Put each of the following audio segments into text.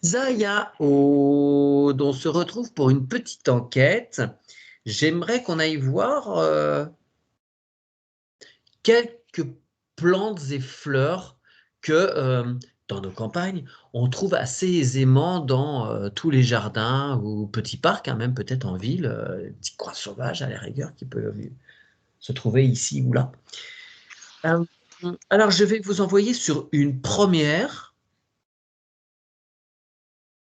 Zaya, on se retrouve pour une petite enquête. J'aimerais qu'on aille voir quelques plantes et fleurs que dans nos campagnes, on trouve assez aisément dans tous les jardins ou petits parcs, hein, même peut-être en ville, des petits coins sauvages à la rigueur qui peuvent se trouver ici ou là. Euh, alors, je vais vous envoyer sur une première.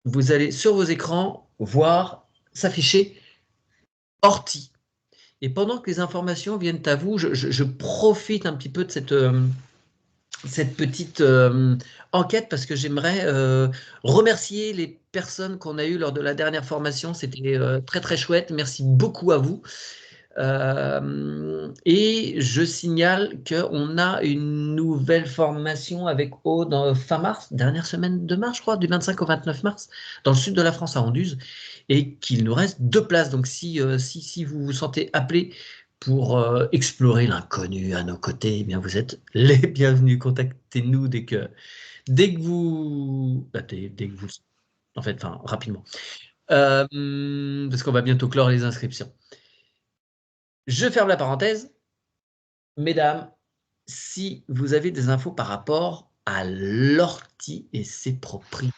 Vous allez sur vos écrans voir s'afficher ortie. Et pendant que les informations viennent à vous, je profite un petit peu de cette petite enquête parce que j'aimerais remercier les personnes qu'on a eues lors de la dernière formation. C'était très très chouette. Merci beaucoup à vous. Et je signale qu'on a une nouvelle formation avec Aude fin mars, dernière semaine de mars, je crois, du 25 au 29 mars, dans le sud de la France, à Anduze, et qu'il nous reste 2 places. Donc, si vous vous sentez appelé pour explorer l'inconnu à nos côtés, eh bien, vous êtes les bienvenus. Contactez-nous dès que vous, dès que vous, en fait, enfin, rapidement, parce qu'on va bientôt clore les inscriptions. Je ferme la parenthèse. Mesdames, si vous avez des infos par rapport à l'ortie et ses propriétés.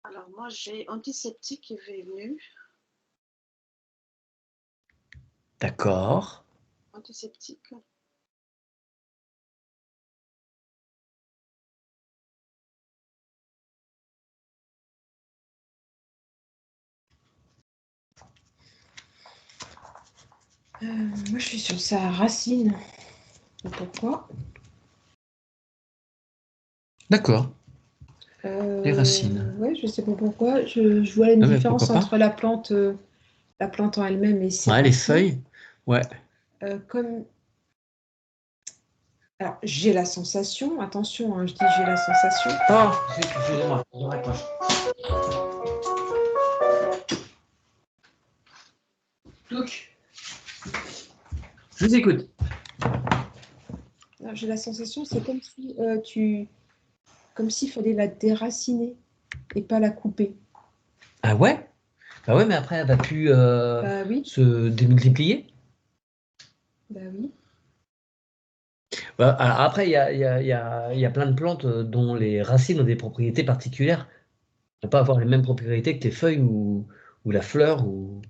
Alors moi j'ai antiseptique qui est venu. D'accord. Antiseptique. Moi, je suis sur sa racine. Pourquoi? D'accord. Les racines. Ouais, je sais pas pourquoi. Je vois une différence pourquoi pas. entre la plante en elle-même et ses Ouais, les racines. feuilles. Ouais. Comme... Alors, j'ai la sensation, attention, hein, je dis j'ai la sensation. Oh, excusez-moi, je raccroche. Donc, je vous écoute. J'ai la sensation, c'est comme si comme s'il fallait la déraciner et pas la couper. Ah ouais? Bah ouais, mais après, elle va plus Bah oui, se démultiplier. bah oui. Bah, alors après, il y a plein de plantes dont les racines ont des propriétés particulières. Ne pas avoir les mêmes propriétés que les feuilles ou la fleur ou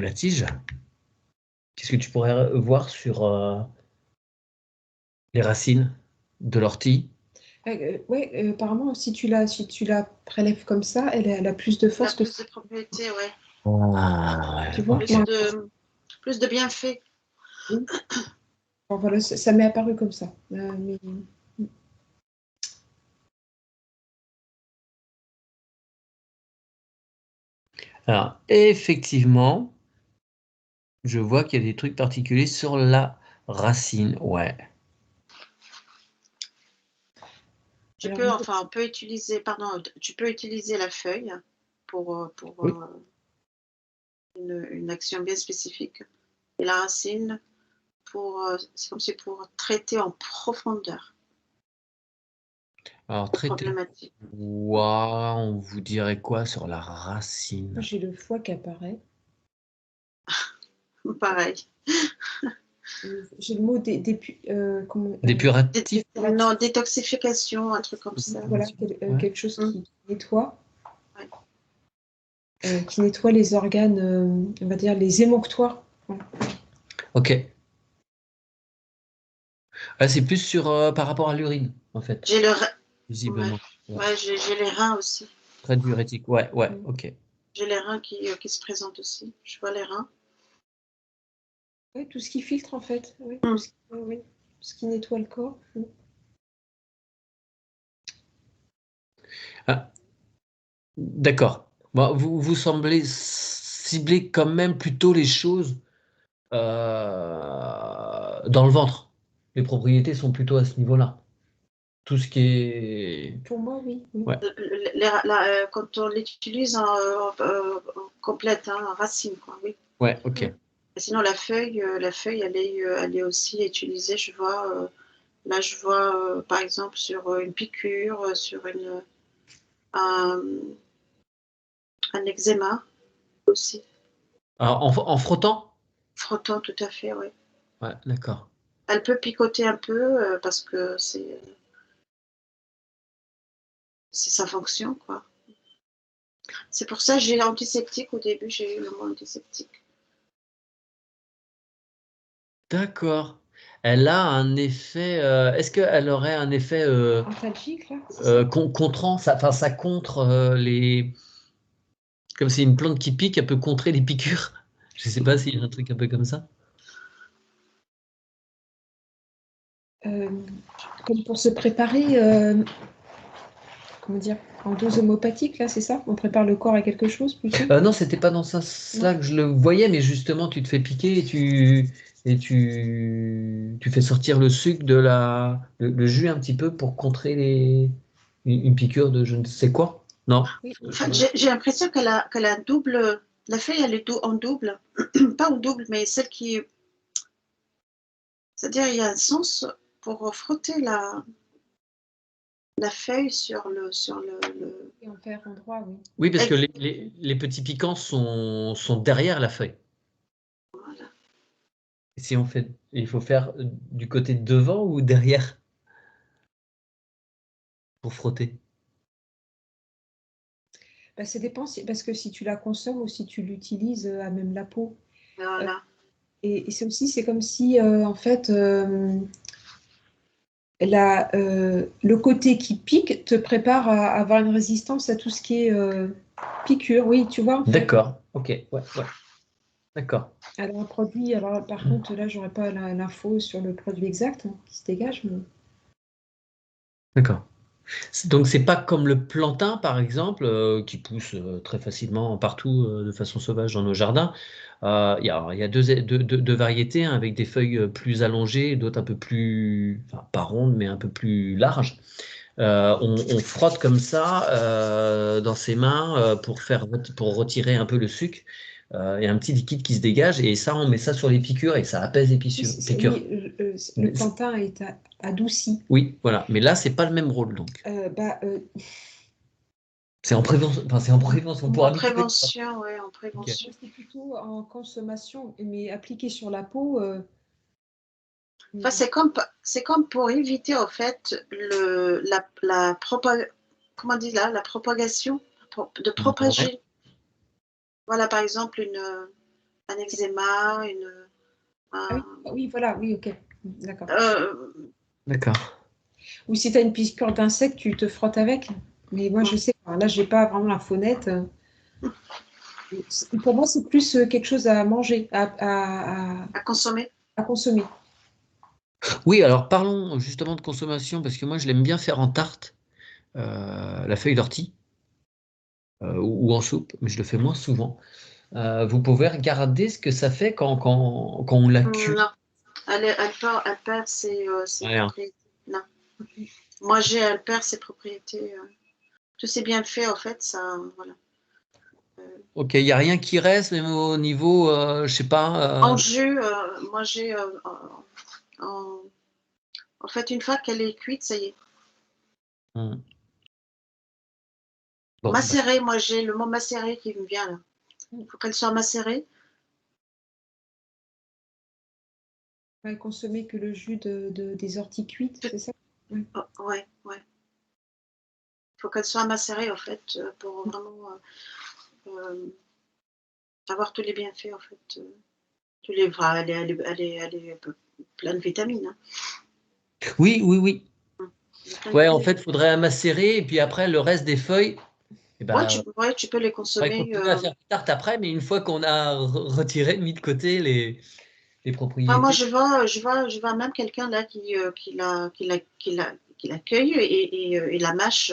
la tige. Qu'est-ce que tu pourrais voir sur les racines de l'ortie? Ouais, apparemment, si tu la prélèves comme ça, elle a plus de Elle a force que plus de propriétés, ouais. Ah, tu ouais, vois. ok. Plus de bienfaits. Oui. Bon, voilà, ça m'est apparu comme ça. Mais... Alors, effectivement, je vois qu'il y a des trucs particuliers sur la racine. Ouais. On peut utiliser, tu peux utiliser la feuille pour Oui. une action bien spécifique. Et la racine, c'est comme si pour traiter en profondeur. Alors, traité. Problématique. Wow, on vous dirait quoi sur la racine? J'ai le foie qui apparaît. Pareil. J'ai le mot Dépuratif? Non, détoxification, un truc comme ça. Voilà, Ouais. quelque chose qui nettoie. Ouais. Qui nettoie les organes, on va dire les émonctoires. Ouais. Ok. Ah, c'est plus sur par rapport à l'urine, en fait, J'ai le visiblement. ouais, j'ai les reins aussi. Très diurétique. Ouais, ok. J'ai les reins qui se présentent aussi. Je vois les reins. Ouais, tout ce qui filtre en fait. Ouais, tout ce qui nettoie le corps. Ah, d'accord. Bon, vous semblez cibler quand même plutôt les choses dans le ventre. Les propriétés sont plutôt à ce niveau-là. tout ce qui est... Pour moi, oui. Ouais. Quand on l'utilise complète, en racine, quoi, oui. Ouais, ok. Et sinon, la feuille, elle est aussi utilisée, je vois. Là, je vois, par exemple, sur une piqûre, sur un, un eczéma aussi. Alors, en frottant? Frottant, tout à fait, oui. Ouais, d'accord. Elle peut picoter un peu parce que c'est sa fonction, quoi. C'est pour ça que j'ai antiseptique au début, j'ai eu le mot antiseptique. D'accord. Elle a un effet... est-ce qu'elle aurait un effet Antalgique, là, c'est ça? contrant, enfin, ça contre les... Comme c'est une plante qui pique, elle peut contrer les piqûres. Je sais pas s'il y a un truc un peu comme ça. Euh, Comme pour se préparer, comment dire, en dose homopathique, là, c'est ça? On prépare le corps à quelque chose plutôt? Non, c'était pas dans ça, Non. là que je le voyais, mais justement, tu te fais piquer et tu fais sortir le sucre le jus un petit peu pour contrer une piqûre de je ne sais quoi. Non. Oui. En fait, j'ai l'impression qu'elle a un double. La feuille, elle est en double. Pas en double, mais celle qui. C'est-à-dire, il y a un sens pour frotter la feuille sur le... Et en faire endroit, oui. Oui, parce que Ex- les petits piquants sont derrière la feuille. Voilà. Et si on fait, il faut faire du côté de devant ou derrière pour frotter. Bah, ça dépend, parce que si tu la consommes ou si tu l'utilises à même la peau. Voilà. Et c'est aussi, c'est comme si, en fait, le côté qui pique te prépare à avoir une résistance à tout ce qui est piqûre. Oui, tu vois, en fait. D'accord. Ok. Ouais. Ouais. D'accord. Alors, un produit, alors par contre, là, j'aurais pas l'info sur le produit exact qui se dégage. Mais... D'accord. Donc c'est pas comme le plantain par exemple qui pousse très facilement partout de façon sauvage dans nos jardins. Il y a deux variétés hein, avec des feuilles plus allongées et d'autres un peu plus, enfin pas rondes mais un peu plus larges. On frotte comme ça dans ses mains pour retirer un peu le sucre. Il y a un petit liquide qui se dégage et ça on met ça sur les piqûres et ça apaise les Oui, piqûres. le plantain est adouci. Oui, voilà. Mais là c'est pas le même rôle donc. Bah, C'est en prévention, enfin, c'est en prévention pour En habituer. prévention, oui, en Ok. prévention. c'est plutôt en consommation, mais appliqué sur la peau. Enfin, c'est comme pour éviter, en fait, comment on dit là, la propagation, de Ouais. propager. Voilà, par exemple, un eczéma, Ah oui, un- oui, voilà, oui, ok. D'accord. euh, D'accord. Ou si tu as une piqûre d'insecte, tu te frottes avec. Mais moi, je sais, enfin, là, j'ai pas vraiment l'info nette. Pour moi, c'est plus quelque chose à manger, à consommer. à consommer. Oui, alors parlons justement de consommation, parce que moi je l'aime bien faire en tarte, la feuille d'ortie, ou en soupe, mais je le fais moins souvent. Vous pouvez regarder ce que ça fait quand on la cuit. Non, elle perd ses Rien. propriétés. Non. Moi, elle perd ses propriétés. Tous ces bienfaits, en fait, ça, voilà. Ok, il n'y a rien qui reste, même au niveau, je sais pas. En jus, moi, j'ai en, en fait, une fois qu'elle est cuite, ça y est. Hmm. Bon, bah, Macérée, moi, j'ai le mot macéré qui me vient là. Il faut qu'elle soit macérée. Ouais, consommer que le jus des orties cuites, c'est ça? Ouais. Oh, ouais, ouais. Il faut qu'elle soit macérée, en fait, pour vraiment avoir tous les bienfaits, en fait. Tous les, enfin, elle est pleine de vitamines. Hein. oui, oui, oui. Elle est pleine de Ouais, en vitamines. fait, il faudrait macérer, et puis après, le reste des feuilles, eh Ouais, ben, tu peux les on pourrait consommer. continuer à faire des tartes après, mais une fois qu'on a retiré, mis de côté les Enfin, moi, propriétés. je vois même quelqu'un là qui la cueille et la mâche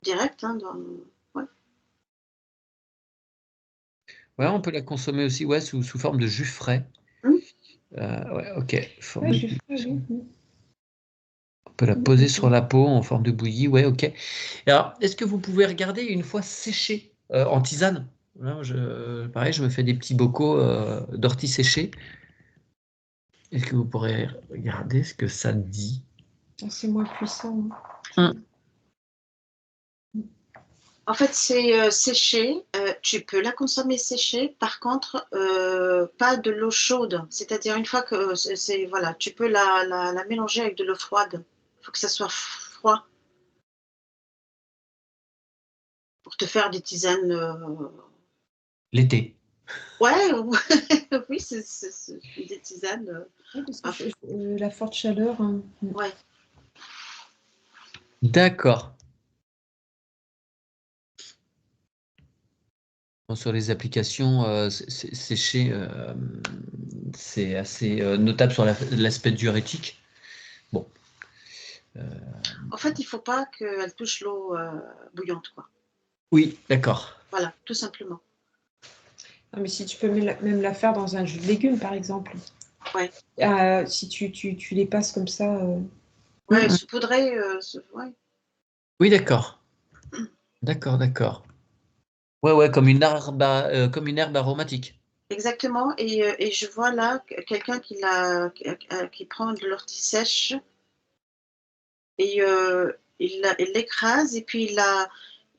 direct. Hein, ouais. Ouais, on peut la consommer aussi ouais, sous forme de jus frais. Hum, Ouais, ok. Forme Ouais, de je jus. ferai, oui. peut la poser sur la peau en forme de bouillie, ouais, ok. Alors, est-ce que vous pouvez regarder une fois séchée en tisane? Là, pareil, je me fais des petits bocaux d'ortie séchée. Est-ce que vous pourrez regarder ce que ça dit? C'est moins puissant. En fait, c'est séché. Tu peux la consommer séchée. Par contre, pas de l'eau chaude. C'est-à-dire une fois que voilà, tu peux la mélanger avec de l'eau froide. Il faut que ça soit froid pour te faire des tisanes. L'été. Ouais, oui, c'est des tisanes. Oui, parce que la forte chaleur. Ouais. D'accord. Bon, sur les applications séchées, c'est assez notable sur l'aspect diurétique. Bon. En fait, il ne faut pas qu'elle touche l'eau bouillante, quoi. Oui, d'accord. Voilà, tout simplement. Non, mais si tu peux même la faire dans un jus de légumes, par exemple. Ouais. Si tu les passes comme ça. Ouais, saupoudrer. Ouais. Oui, d'accord. D'accord. Ouais, comme une herbe aromatique. Exactement. Et je vois là quelqu'un qui prend de l'ortie sèche et il l'écrase et puis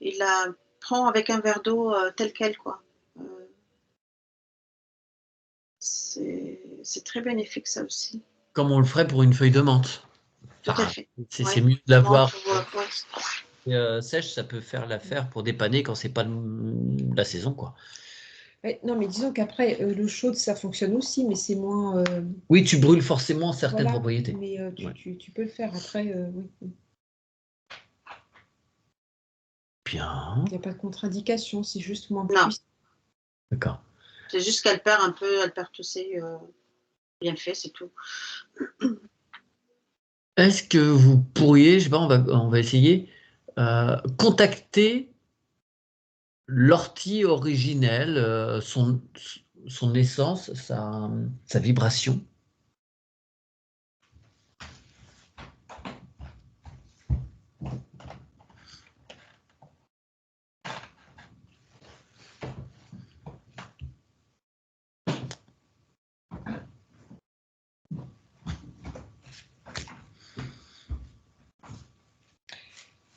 il la prend avec un verre d'eau tel quel, quoi. C'est très bénéfique, ça aussi. Comme on le ferait pour une feuille de menthe. Tout à fait. C'est Ouais. mieux de l'avoir Ouais. sèche, ça peut faire l'affaire pour dépanner quand c'est pas la saison, quoi. Ouais, non, mais disons qu'après, l'eau chaude, ça fonctionne aussi, mais c'est moins. Oui, tu brûles forcément certaines Voilà, propriétés. mais tu peux le faire après, oui. Bien. Il n'y a pas de contre-indication, c'est juste moins Non. puissant. D'accord. C'est juste qu'elle perd un peu, elle perd tous ses bienfaits, c'est tout. Est-ce que vous pourriez, je sais pas, on va essayer, contacter l'ortie originelle, son essence, sa vibration?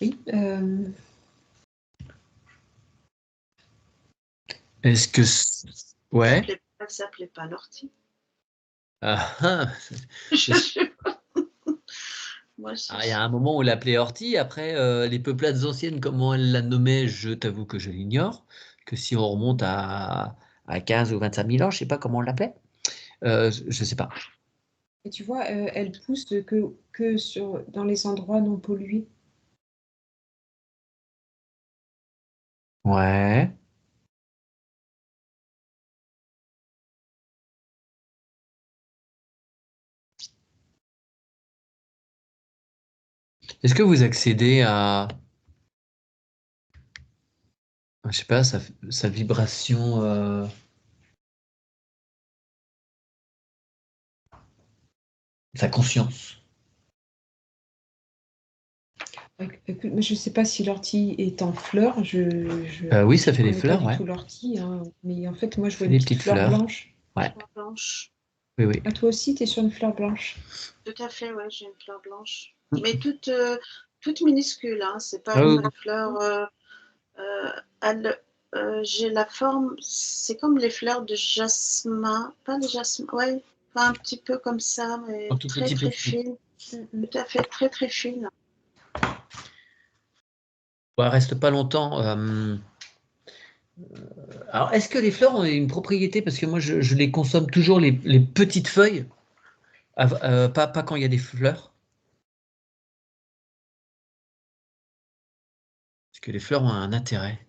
Oui. Est-ce que... Ouais. Elle s'appelait pas l'ortie. Ah, Moi, il y a un moment où on l'appelait ortie. Après, les peuplades anciennes, comment elles la nommaient, je t'avoue que je l'ignore. Que si on remonte à 15 ou 25 000 ans, je sais pas comment on l'appelait. Je sais pas. Et tu vois, elle pousse que dans les endroits non pollués. Ouais. Est-ce que vous accédez à, je sais pas, sa vibration, sa conscience? Écoute, moi, je ne sais pas si l'ortie est en fleurs. Oui, ça Je fait des connais pas fleurs, du ouais. tout l'ortie, hein, mais en fait, moi, je Ça vois fait une des petite petites fleur fleurs. blanche. Ouais. Fleur blanche. Oui. Ah, toi aussi, tu es sur une fleur blanche. Tout à fait, ouais, j'ai une fleur blanche. Mais toute minuscule, hein, c'est pas Ah oui. une fleur. J'ai la forme, c'est comme les fleurs de jasmin, pas le jasmin, ouais, enfin, un petit peu comme ça, mais Un tout très petit peu. très fine. Tout à fait, très très fine. Ouais, reste pas longtemps. Alors, est-ce que les fleurs ont une propriété? Parce que moi, je les consomme toujours les petites feuilles, pas quand il y a des fleurs. Parce que les fleurs ont un intérêt.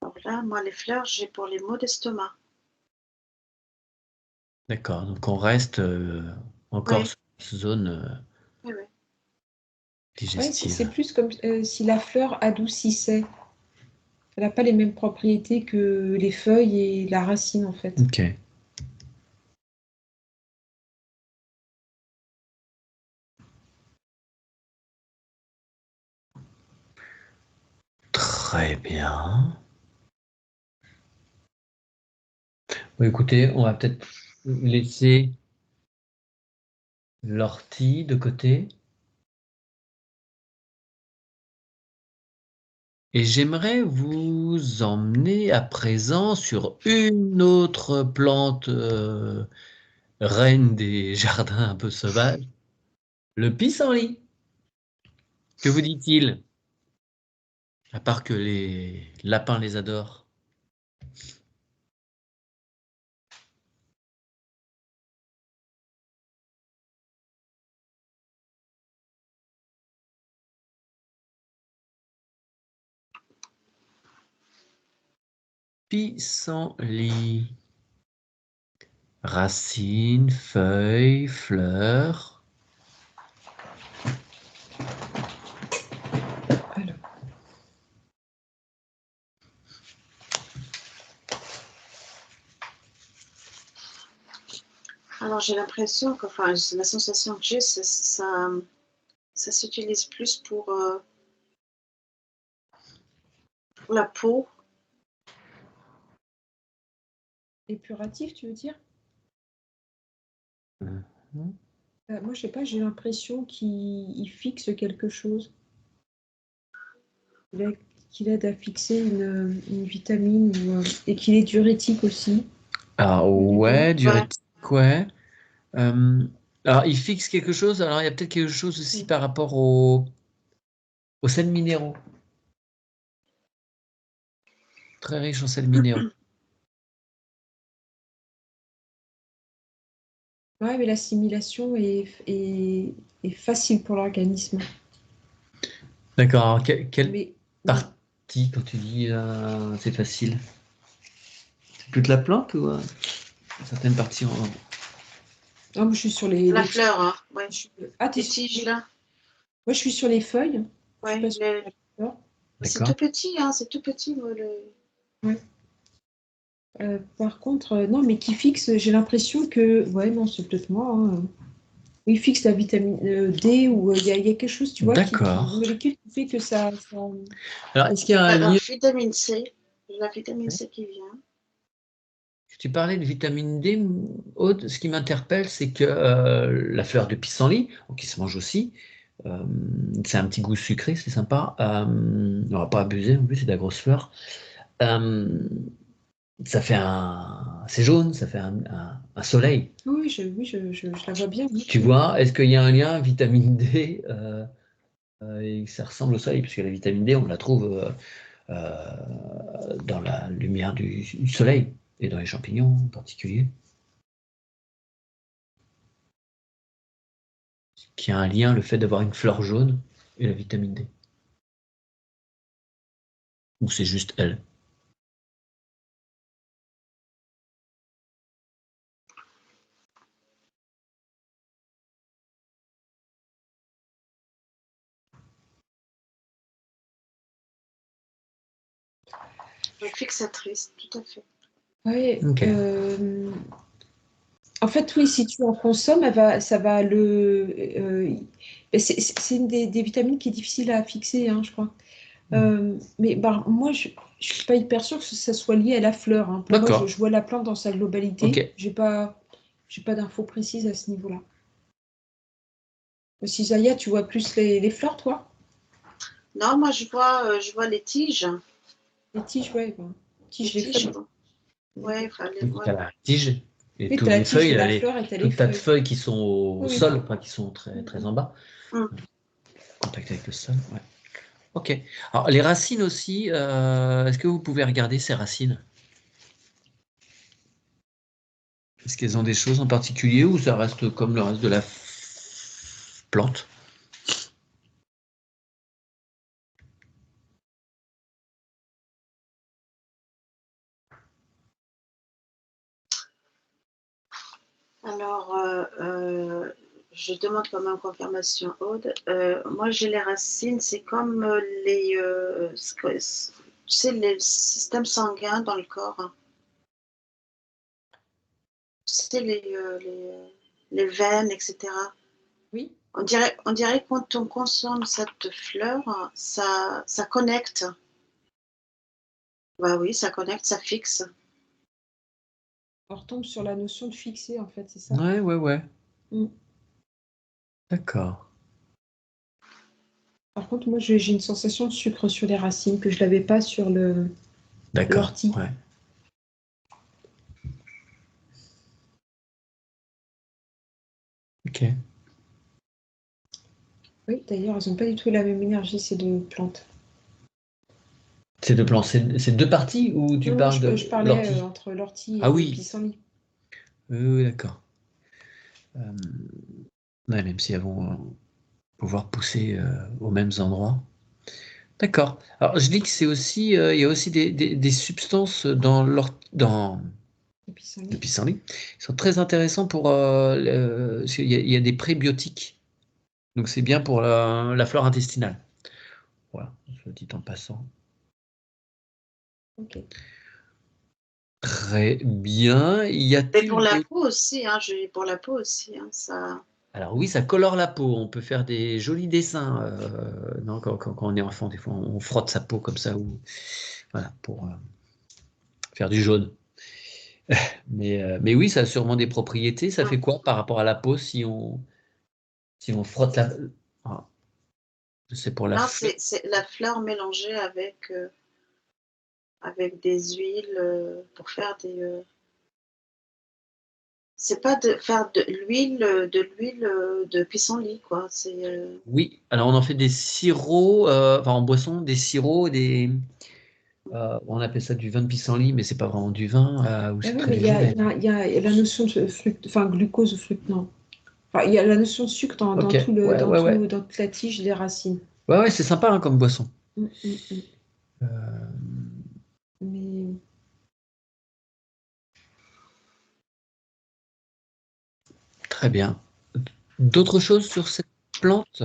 Alors là, moi, les fleurs, j'ai pour les maux d'estomac. D'accord, donc on reste encore Oui, sur cette zone. oui, oui. Ouais, c'est digestive. plus comme si la fleur adoucissait. Elle n'a pas les mêmes propriétés que les feuilles et la racine, en fait. Ok. Très bien. Bon, écoutez, on va peut-être laisser l'ortie de côté. Et j'aimerais vous emmener à présent sur une autre plante reine des jardins un peu sauvages, le pissenlit. Que vous dit-il? À part que les lapins les adorent. Pissenlit. Racines, feuilles, fleurs. Alors, Alors j'ai l'impression que, enfin, la sensation que j'ai, ça s'utilise plus pour la peau. épuratif, tu veux dire? Mhm. Moi, je sais pas, j'ai l'impression qu'il fixe quelque chose. Il a- Qu'il aide à fixer une vitamine et qu'il est diurétique aussi. Ah Du coup. ouais, Ouais. diurétique, ouais. Euh, alors il fixe quelque chose, alors il y a peut-être quelque chose aussi par rapport aux sels minéraux. Très riche en sels minéraux. Ouais, mais l'assimilation est facile pour l'organisme. D'accord, alors quelle Mais partie, quand tu dis c'est facile? C'est toute la plante ou certaines parties en... ah, moi, je suis sur La les fleur, hein. Ouais. Ah, t'es Les sur tiges là. moi, je suis sur les feuilles. Je suis Ouais. pas sur la fleur. C'est tout D'accord. petit, hein. C'est tout petit, Ouais. Par contre, non, mais qui fixe, j'ai l'impression que. Ouais, non, c'est peut-être moi. Hein. Il fixe la vitamine D ou il y a quelque chose, tu vois, une D'accord. molécule qui fait que Alors, est-ce qu'il y a un Alors, lien? vitamine C. La vitamine C qui vient. Tu parlais de vitamine D, Aude. Ce qui m'interpelle, c'est que la fleur de pissenlit, qui se mange aussi, euh, c'est un petit goût sucré, c'est sympa. On va pas abuser, en plus, c'est de la grosse fleur. Euh, Ça fait c'est jaune, ça fait un soleil. Oui, je la vois bien. Oui. Tu vois, est-ce qu'il y a un lien vitamine D et que ça ressemble au soleil? Parce que la vitamine D, on la trouve dans la lumière du soleil et dans les champignons en particulier. Qu'il y a un lien, le fait d'avoir une fleur jaune et la vitamine D. Ou c'est juste elle. Fixatrice, tout à fait. Ouais, Ok. en fait, oui, si tu en consommes, ça va c'est une des vitamines qui est difficile à fixer, hein, je crois. Mais bah, moi, je ne suis pas hyper sûre que ça soit lié à la fleur. Hein. Pour moi, D'accord. je vois la plante dans sa Ok. globalité. J'ai pas d'infos précises à ce niveau-là. Si Zaya, tu vois plus les fleurs, toi? Non, moi je vois les tiges. Les tiges, ouais. Bon. Les Tiges, les tiges, feuilles. bon. Ouais, enfin, T'as ouais. la tige et Oui, toutes t'as la les tige feuilles, de là, la fleur et t'as les tout tas de feuilles. feuilles qui sont au Oui, oui. sol, enfin qui sont très, très en bas, Hum. en contact avec le sol. Ouais. Ok. Alors les racines aussi, est-ce que vous pouvez regarder ces racines? Est-ce qu'elles ont des choses en particulier ou ça reste comme le reste de la plante? Alors, je demande quand même confirmation, Aude. Moi, j'ai les racines, c'est comme tu sais, les systèmes sanguins dans le corps. Hein. Tu sais, les veines, etc. Oui. On dirait que quand on consomme cette fleur, ça connecte. Bah oui, ça connecte, ça fixe. On retombe sur la notion de fixer, en fait, c'est ça. Ouais, ouais, ouais. Mm. D'accord. Par contre, moi, j'ai une sensation de sucre sur les racines que je l'avais pas sur D'accord. l'ortie. Ouais. Ok. Oui, d'ailleurs, elles n'ont pas du tout la même énergie, ces deux plantes. C'est deux plans, c'est deux parties ou tu Non, parles je de parlais l'ortie? entre l'ortie Ah et le oui, pissenlit. oui, oui, d'accord. Ouais, même si elles vont pouvoir pousser aux mêmes endroits. D'accord. Alors, je dis que c'est aussi, il y a aussi des substances dans Le le pissenlit. pissenlit qui sont très intéressants pour, il y a des prébiotiques. Donc, c'est bien pour la flore intestinale. Voilà, je le dis en passant. Ok. Très bien. Y Mais pour a-t-il la d'autres? peau aussi, hein, pour la peau aussi, hein, ça. Alors oui, ça colore la peau. On peut faire des jolis dessins. Non, quand on est enfant, des fois, on frotte sa peau comme ça, ou voilà, pour faire du jaune. Mais oui, ça a sûrement des propriétés. Ça fait quoi par rapport à la peau si on frotte la... Ah, c'est pour la Non, fleur. c'est la fleur mélangée avec des huiles pour faire des. C'est pas de faire de pissenlit, quoi. C'est. Oui, alors on en fait des sirops, enfin en boisson, des sirops, on appelle ça du vin de pissenlit, mais c'est pas vraiment du vin, ou Ah c'est oui, très mais léger. il y a la notion de enfin glucose ou fructe, non. Enfin, il y a la notion de sucre Ok, ouais, ouais, ouais. dans toute la tige des racines. Ouais, ouais, c'est sympa hein, comme boisson. Mm, mm, mm. Euh, Mais Très bien. D'autres choses sur cette plante?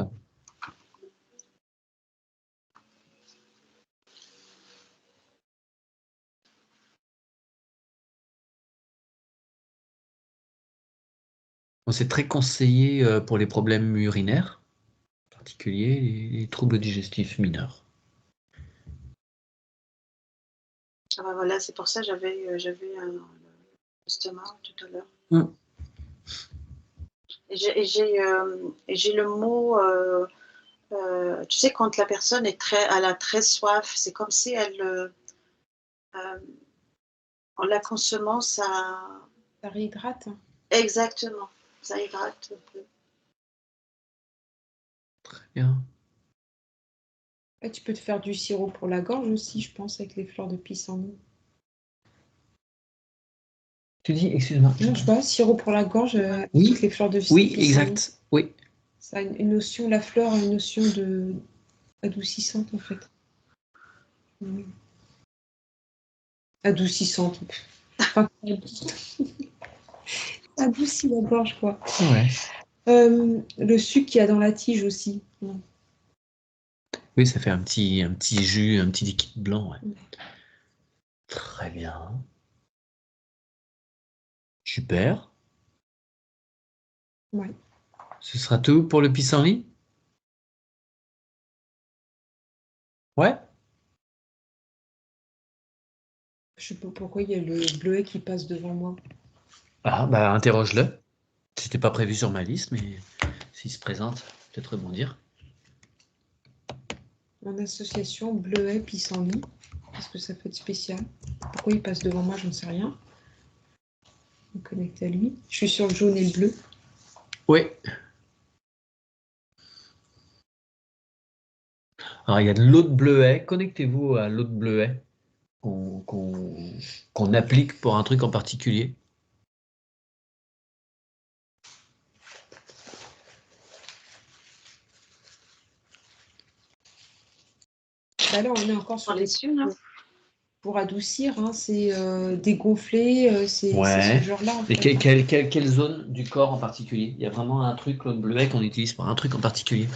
Bon, c'est très conseillé pour les problèmes urinaires, en particulier les troubles digestifs mineurs. Ah bah voilà, c'est pour ça que j'avais un estomac tout à l'heure. Mm. Et j'ai le mot. Tu sais, quand la personne elle a très soif, c'est comme si euh, en la consommant, ça. ça réhydrate. Exactement, ça hydrate un peu. Bien. Et tu peux te faire du sirop pour la gorge aussi, je pense, avec les fleurs de pissenlit. Tu dis, excuse-moi. Non, je sais pas, sirop pour la gorge avec Oui, les fleurs de oui, pissenlit. exact. Oui. Ça a une notion, la fleur a une notion de adoucissante en fait. Mm. Adoucissante. Enfin, adoucit la gorge, quoi. Ouais. Le sucre qu'il y a dans la tige aussi. Mm. Oui, ça fait un petit jus, un petit liquide blanc. Ouais. Très bien. Super. Ouais. Ce sera tout pour le pissenlit? Ouais. Je sais pas pourquoi il y a le bleuet qui passe devant moi. Ah, bah, interroge-le. C'était pas prévu sur ma liste, mais s'il se présente, peut-être rebondir. En association bleuet pissenlit. Qu'est-ce que ça fait de spécial? Pourquoi il passe devant moi, j'en sais rien. On connecte à lui. Je suis sur le jaune et le bleu. Oui. Alors, il y a de l'eau de bleuet. Connectez-vous à l'eau de bleuet qu'on applique pour un truc en particulier. Bah là, on est encore On sur est des dessus, là. pour adoucir, hein, c'est dégonfler, c'est Ouais. ce genre-là en Et fait. quelle zone du corps en particulier? Il y a vraiment un truc, le bleuet, qu'on utilise pour un truc en particulier?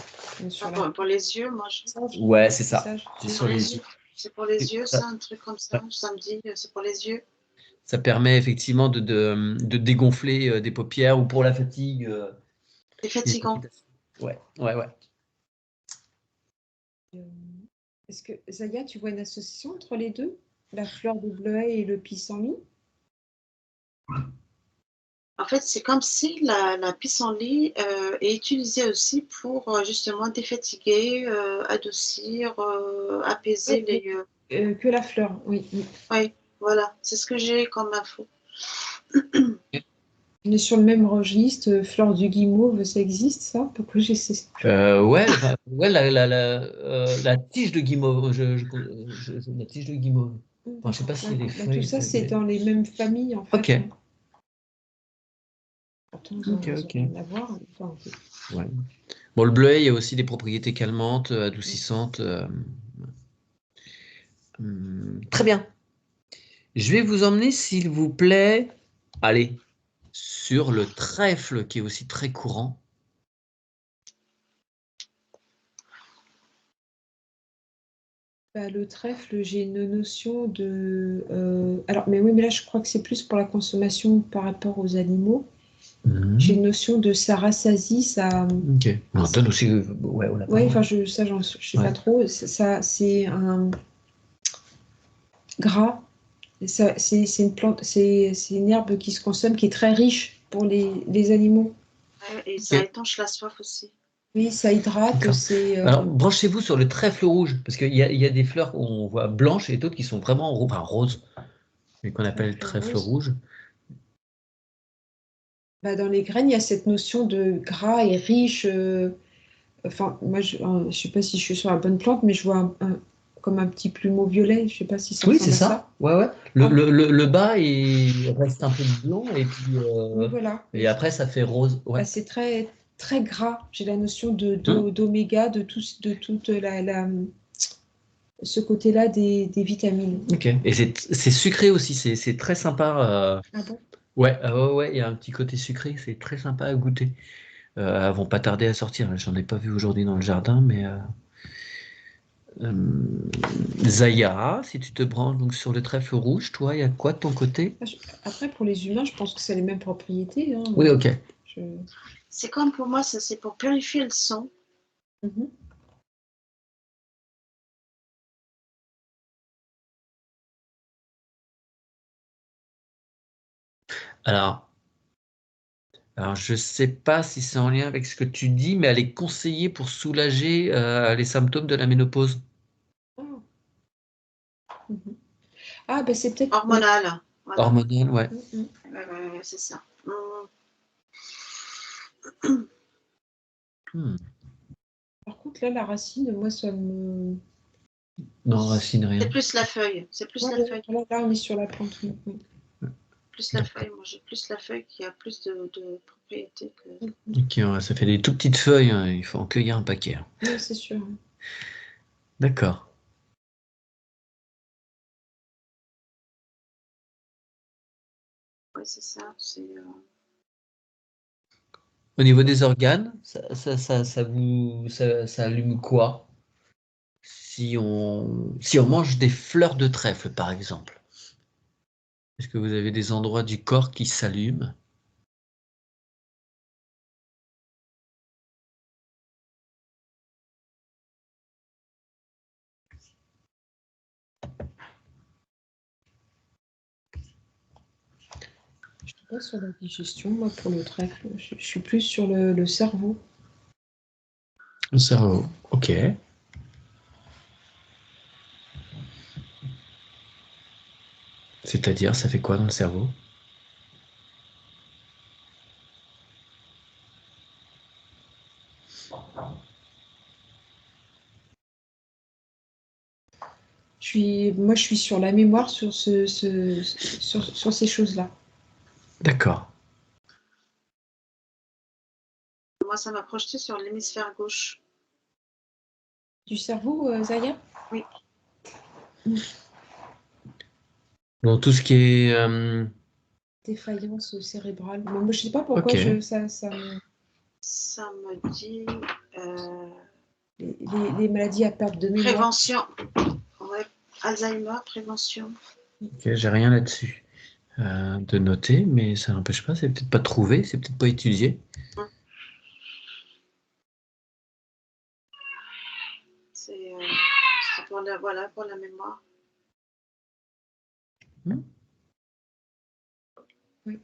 Sur Pour les yeux, moi, Ouais, c'est ça. visage. C'est sur les yeux. c'est pour les yeux, Ça, ça, un truc comme ça. Ça me dit, c'est pour les yeux. ça permet effectivement de dégonfler des paupières ou pour la fatigue. C'est Des fatigant. palpitations. Ouais, ouais, ouais. Est-ce que, Zaya, tu vois une association entre les deux? La fleur de bleuet et le pissenlit? En fait, c'est comme si la pissenlit est utilisée aussi pour justement défatiguer, adoucir, apaiser les. Que la fleur, oui. Oui, voilà, c'est ce que j'ai comme info. On est sur le même registre, fleur du guimauve, ça existe ça? Pourquoi j'ai ces... Ouais, enfin, ouais, la tige de guimauve. La tige de guimauve. Enfin, je sais pas si les Tout feuilles. ça, c'est dans les mêmes familles en fait. Ok. Hein. Pourtant, ils ont Ok. rien à voir. Enfin, Ouais. Bon, le bleuet, il y a aussi des propriétés calmantes, adoucissantes. Très bien. Je vais vous emmener, s'il vous plaît, allez, sur le trèfle, qui est aussi très courant. le trèfle, j'ai une notion de... alors, mais oui, mais là, je crois que c'est plus pour la consommation par rapport aux animaux. J'ai une notion de ça rassasie, ça... Ok. On donne aussi, ouais, on l'a pas. Oui, enfin, je sais pas trop. Ça, c'est un gras. C'est une plante, c'est une herbe qui se consomme, qui est très riche pour les animaux. Et ça étanche la soif aussi. Oui, ça hydrate. Alors, branchez-vous sur le trèfle rouge, parce qu'il y a des fleurs qu'on voit blanches et d'autres qui sont vraiment roses, mais qu'on appelle trèfle rouge. Dans les graines, il y a cette notion de gras et riche. Enfin, moi, je ne sais pas si je suis sur la bonne plante, mais je vois comme un petit plumeau violet. Je ne sais pas si ça Oui, ressemble c'est à ça. ça. Ouais. Le bas reste un peu blanc et puis Oui, voilà. et après ça fait rose. Ouais. C'est très, très gras. J'ai la notion d'oméga, de toute ce côté-là des vitamines. Ok. Et c'est sucré aussi. C'est très sympa. Ah bon? Ouais, il y a un petit côté sucré. C'est très sympa à goûter. Elles vont pas tarder à sortir. J'en ai pas vu aujourd'hui dans le jardin, mais Zaya, si tu te branches donc sur le trèfle rouge, toi, il y a quoi de ton côté? Après, pour les humains, je pense que c'est les mêmes propriétés. Hein. Oui, ok. C'est comme pour moi, ça c'est pour purifier le sang. Mhm. Alors, je ne sais pas si c'est en lien avec ce que tu dis, mais elle est conseillée pour soulager les symptômes de la ménopause. Ah. Mhm. Ah, ben c'est peut-être... Hormonal. Voilà. Hormonale, ouais. Ouais, c'est ça. Par contre, là, la racine, moi, ça me... Non, racine, rien. C'est plus la feuille. C'est plus la feuille. Là, on est sur la plante. Oui. Plus la feuille. Moi, j'ai plus la feuille qui a plus de propriétés que... Ok, ouais, ça fait des tout petites feuilles, hein, il faut en cueillir un paquet. Hein. Oui, c'est sûr. D'accord. Oui, c'est ça. Au niveau des organes, ça allume quoi? Si on mange des fleurs de trèfle, par exemple, est-ce que vous avez des endroits du corps qui s'allument? Je suis pas sur la digestion, moi, pour le trèfle. Je suis plus sur le cerveau. Le cerveau, ok. C'est-à-dire, ça fait quoi dans le cerveau? Moi, je suis sur la mémoire, sur sur ces choses-là. D'accord. Moi, ça m'a projeté sur l'hémisphère gauche. Du cerveau, Zaya? Oui. Donc tout ce qui est... Défaillance cérébrale. Moi, je sais pas pourquoi Ok. ça Ça me dit les maladies à perte de mémoire. prévention. Ouais. Alzheimer, prévention. Ok, j'ai rien là-dessus de noter, mais ça n'empêche pas, c'est peut-être pas trouvé, c'est peut-être pas étudié. C'est pour voilà, pour la mémoire. Oui.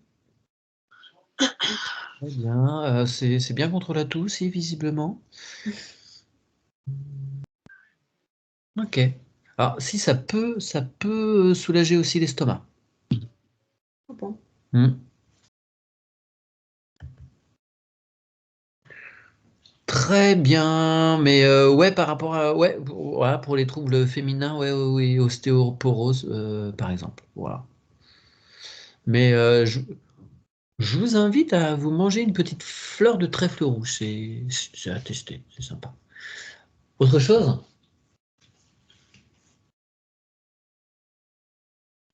Très bien, c'est bien contre la toux aussi, visiblement. Ok. Alors, si ça peut soulager aussi l'estomac. Ah bon. Hmm. Très bien, mais ouais, par rapport à ouais, voilà, pour les troubles féminins, ouais, oui, ostéoporose, par exemple, voilà. Mais je vous invite à vous manger une petite fleur de trèfle rouge, c'est à tester, c'est sympa. Autre chose?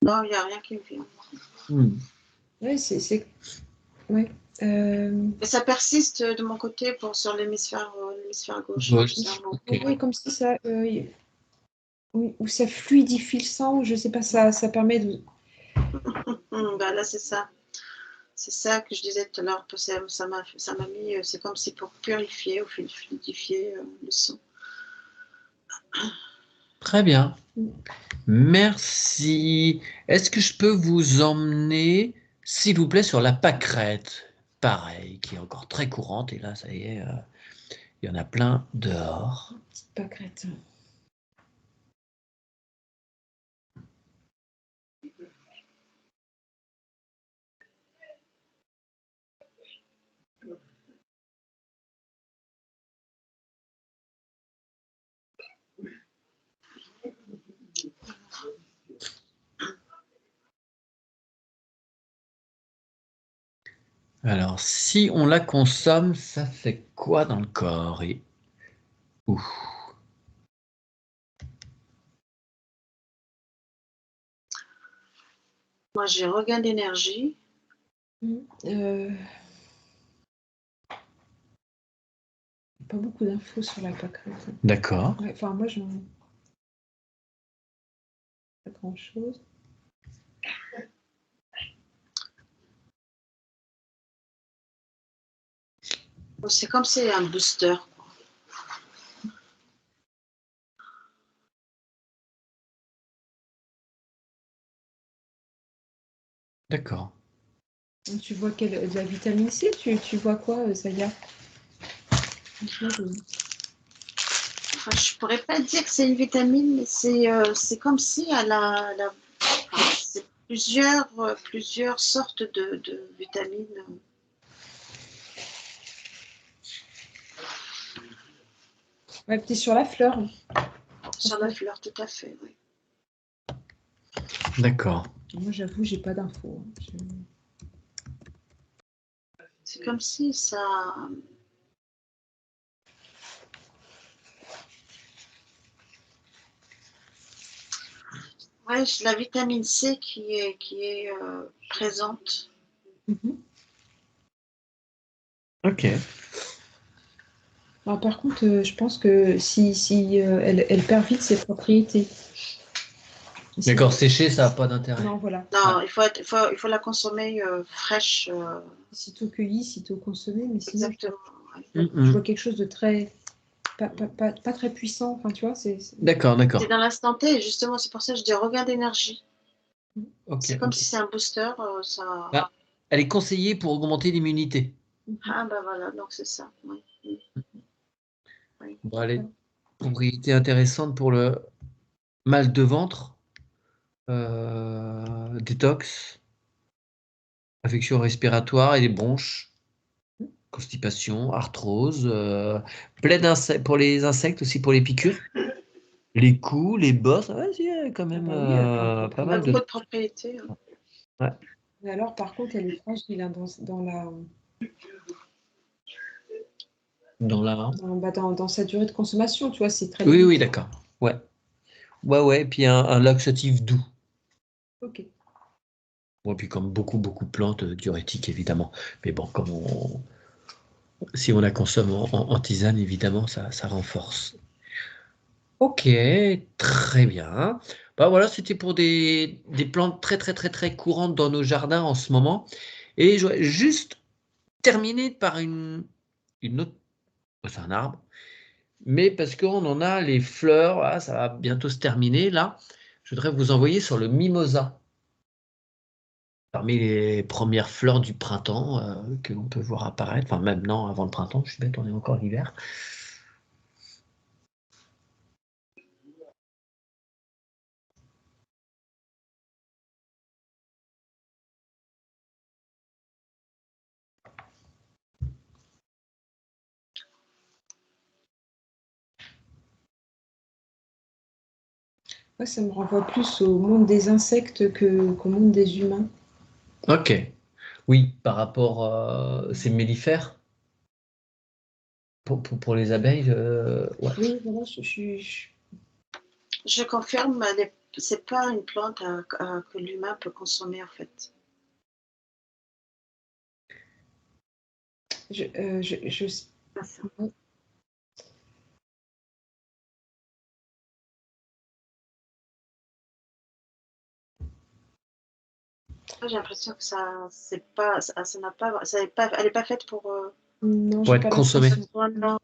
Non, il n'y a rien qui me vient. Hmm. Ouais, ouais. Mais ça persiste de mon côté sur l'hémisphère gauche, hein, le Gauche, cerveau. ok. Oui, comme si ça, oui, ou ça fluidifie le sang, je sais pas, ça permet de. Bah là, c'est ça. C'est ça que je disais tout à l'heure. Ça m'a mis, c'est comme si pour purifier ou fluidifier le sang. Très bien. Mm. Merci. Est-ce que je peux vous emmener, s'il vous plaît, sur la pâquerette? Pareil, qui est encore très courante. Et là, ça y est, il y en a plein dehors. Petite pâquerette. Alors, si on la consomme, ça fait quoi dans le corps? Et où? Moi, j'ai regain d'énergie. Pas beaucoup d'infos sur la pâquerette. D'accord. Ouais, enfin, moi, je pas grand-chose. C'est comme si c'est un booster. D'accord. Tu vois de la vitamine C, tu vois quoi, Zaya? Enfin, je pourrais pas dire que c'est une vitamine, mais c'est comme si c'est plusieurs sortes de vitamines. Ouais, peut-être sur la fleur. Sur la fleur, tout à fait, oui. D'accord. Moi, j'avoue, j'ai pas d'infos. C'est comme si ça. Ouais, la vitamine C qui est présente. Ok. Alors, par contre, je pense que si elle perd vite ses propriétés. D'accord, séché, ça n'a pas d'intérêt. Non, voilà. Non, il faut la consommer fraîche. Sitôt cueillie, sitôt consommée, mais sinon, Exactement. je vois quelque chose de très. Pas très puissant. Enfin, tu vois, D'accord, d'accord. C'est dans l'instant T, justement, c'est pour ça que je dis regain d'énergie. Ok, C'est comme ok. si c'est un booster. Ça... Ah, elle est conseillée pour augmenter l'immunité. Ah, ben voilà, donc c'est ça. Oui. Oui. Bon, elle est propriété intéressante pour le mal de ventre, détox, affection respiratoire et les bronches, constipation, arthrose, plaie pour les insectes aussi, pour les piqûres, les coups, les bosses. Ouais, il y a quand même Ah bah oui, pas Il y a mal beaucoup de. de propriétés. Ouais. Mais alors, par contre, elle est fragile hein, dans sa durée de consommation, tu vois, c'est très Oui, oui, limité. d'accord. Ouais. Ouais, ouais. Et puis un laxatif doux. Ok. Bon, puis comme beaucoup de plantes diurétiques, évidemment. Mais bon, si on la consomme en tisane, évidemment, ça renforce. Ok, très bien. Bah voilà, c'était pour des plantes très courantes dans nos jardins en ce moment. Et je vais juste terminer par une autre. C'est un arbre, mais parce qu'on en a les fleurs, là, ça va bientôt se terminer. Là, je voudrais vous envoyer sur le mimosa. Parmi les premières fleurs du printemps que l'on peut voir apparaître, enfin même non, avant le printemps, je suis bête, on est encore l'hiver. Ouais, ça me renvoie plus au monde des insectes qu'au monde des humains. Ok, oui, par rapport, c'est mellifère pour les abeilles, ouais. Oui, voilà, Je confirme, c'est pas une plante que l'humain peut consommer en fait. je, Pas ça. J'ai l'impression que c'est pas, ça n'a pas, elle est pas faite pour. non, Pour j'ai être pas consommé. l'impression. Non.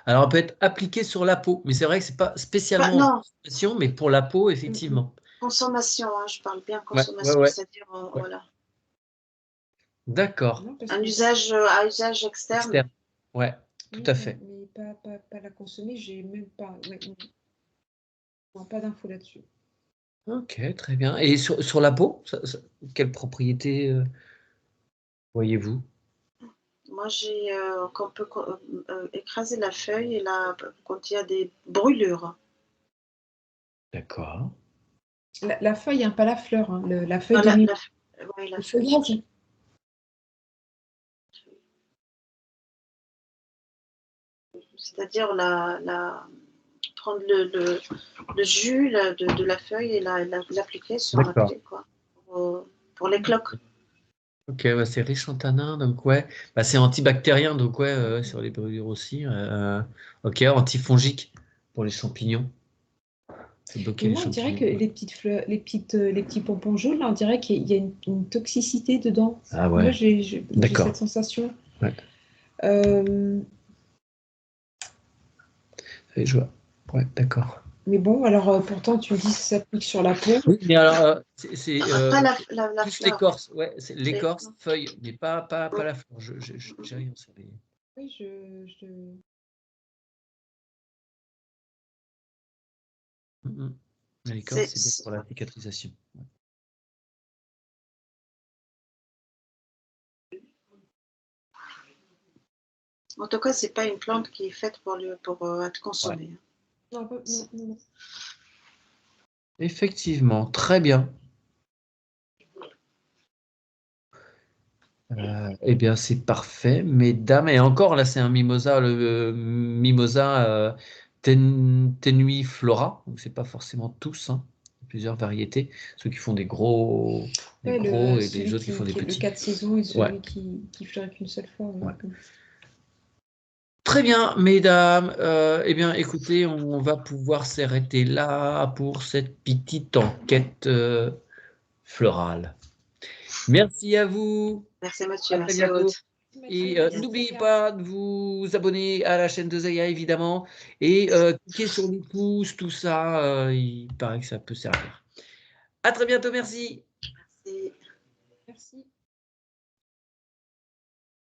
Alors, elle peut être appliquée sur la peau, mais c'est vrai que c'est pas spécialement en Non, consommation, mais pour la peau, effectivement. consommation, hein, je parle bien Ouais. consommation, c'est-à-dire Ouais. voilà. D'accord. Non, parce Un que usage à usage externe. Externe. Ouais, tout oui, à fait. mais pas la consommer, j'ai même pas. Ouais, non, pas d'infos là-dessus. Ok, très bien. Et sur la peau, quelle propriété voyez-vous? Moi, j'ai qu'on peut écraser la feuille et quand il y a des brûlures. D'accord. La feuille, hein, pas la fleur, hein, la feuille Ah, de mimosa. ouais, la Le feuille. feuillage. C'est-à-dire prendre le jus de la feuille et l'appliquer sur la D'accord. plaie, quoi, pour les cloques. Ok, bah, c'est riche en tanins, donc ouais. Bah, c'est antibactérien, donc ouais, sur les brûlures aussi. Ok, antifongique pour les champignons. C'est bloquer Mais les moi, on dirait champignons. que les petites fleurs, les petits pompons jaunes, là, on dirait qu'il y a une toxicité dedans. Ah Moi, ouais, j'ai d'accord. cette sensation. Ouais. Euh, Et je vois. Ouais, d'accord. mais bon, alors pourtant, tu me dis que ça s'applique sur la peau. Oui, mais alors, c'est Pas la plus fleur. l'écorce, ouais, c'est l'écorce, Non. feuille, mais pas la fleur. J'ai rien sur les. Oui, Mm. L'écorce, c'est bien C'est- pour la cicatrisation. Ouais. En tout cas, c'est pas une plante qui est faite pour être Ouais. consommée. Non, non. Effectivement, très bien. Eh bien, c'est parfait, mesdames. Et encore, là, c'est un mimosa, le mimosa tenuiflora. Donc, c'est pas forcément tous, hein. Il y a plusieurs variétés. Ceux qui font des gros et les Celui autres qui font des qui est le petits. 4 saisons et Ouais. celui qui fleurit qu'une seule fois. Ouais. Très bien, mesdames. Eh bien, écoutez, on va pouvoir s'arrêter là pour cette petite enquête florale. Merci à vous. Merci Mathieu, À très merci Aude. bientôt. Et n'oubliez pas de vous abonner à la chaîne de Zaya, évidemment. Et cliquez sur le pouce, tout ça. Il paraît que ça peut servir. À très bientôt, merci. Merci. Merci.